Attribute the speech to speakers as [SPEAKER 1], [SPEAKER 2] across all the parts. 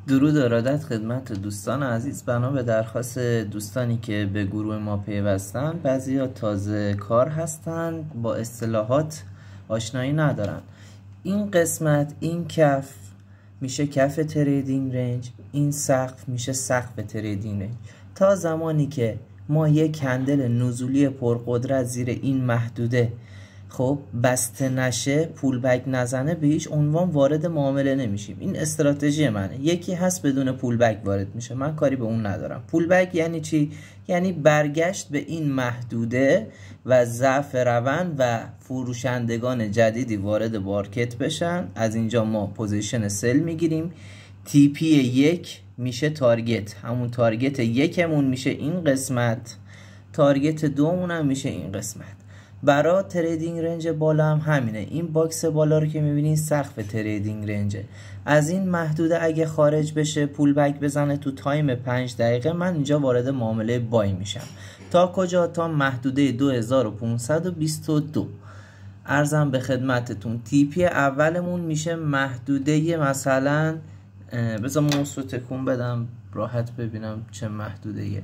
[SPEAKER 1] درود و ارادت خدمت دوستان عزیز. بنا به درخواست دوستانی که به گروه ما پیوستن، بعضیا تازه کار هستن، با اصطلاحات آشنایی ندارن. این قسمت، این کف میشه کف تریدینگ رنج، این سقف میشه سقف تریدینگ رنج. تا زمانی که ما یک کندل نزولی پرقدرت زیر این محدوده خب بسته نشه، پول بک نزنه، به هیچ عنوان وارد معامله نمیشیم. این استراتژی منه. یکی هست بدون پول بک وارد میشه، من کاری به اون ندارم. پول بک یعنی چی؟ یعنی برگشت به این محدوده و ضعف روند و فروشندگان جدیدی وارد مارکت بشن. از اینجا ما پوزیشن سل میگیریم. تی پی 1 میشه تارگت، همون تارگت یکمون میشه این قسمت، تارگت دومون هم میشه این قسمت. برای تریدینگ رنج بالا هم همینه. این باکس بالا رو که میبینین سقف تریدینگ رنجه. از این محدوده اگه خارج بشه، پول بک بزنه تو تایم 5 دقیقه، من اینجا وارد معامله بای میشم. تا کجا؟ تا محدوده 2522. عرضم به خدمتتون تی پی اولمون میشه محدوده، مثلا بذار موس رو تکون بدم راحت ببینم چه محدوده یه.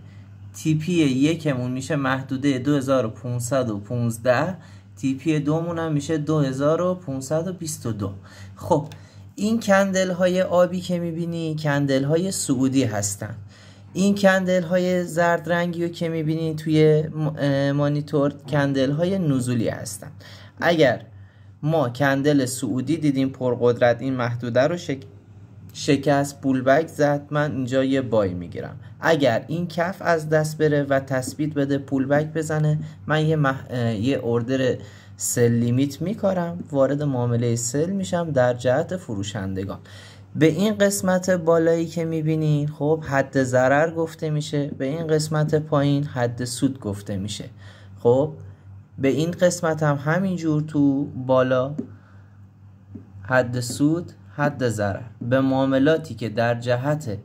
[SPEAKER 1] تی پی یکمون میشه محدوده 2515، تی پی دومون هم میشه 2522. خب این کندل های آبی که میبینی کندل های سعودی هستن. این کندل های زرد رنگی رو که میبینی توی مانیتور کندل های نزولی هستن. اگر ما کندل سعودی دیدیم پرقدرت این محدوده رو شکست، پول بک زد، من اینجا یه بای میگیرم. اگر این کف از دست بره و تثبیت بده، پول بک بزنه، من یه اوردر سل لیمیت میکارم، وارد معامله سل میشم در جهت فروشندگان. به این قسمت بالایی که میبینین خب حد ضرر گفته میشه، به این قسمت پایین حد سود گفته میشه. خب به این قسمت هم همینجور، تو بالا حد سود، حد ضرر. به معاملاتی که در جهت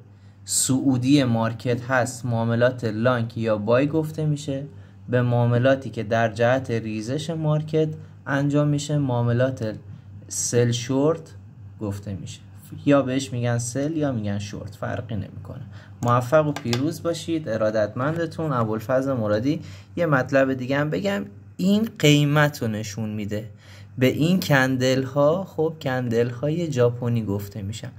[SPEAKER 1] سعودی مارکت هست معاملات لانگ یا بای گفته میشه. به معاملاتی که در جهت ریزش مارکت انجام میشه معاملات سل شورت گفته میشه. یا بهش میگن سل یا میگن شورت، فرقی نمیکنه. موفق و پیروز باشید. ارادتمندتون ابوالفضل مرادی. یه مطلب دیگه هم بگم، این قیمت رو نشون میده. به این کندل ها خب کندل های ژاپنی گفته میشن،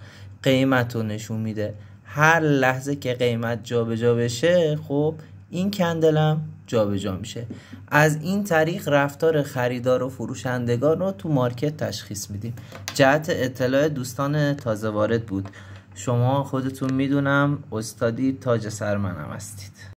[SPEAKER 1] قیمت رو نشون میده. هر لحظه که قیمت جابجا بشه خب این کندل هم جابجا میشه. از این طریق رفتار خریدار و فروشندگان رو تو مارکت تشخیص میدیم. جهت اطلاع دوستان تازه وارد بود. شما خودتون میدونم استادی تاج سر منم هستید.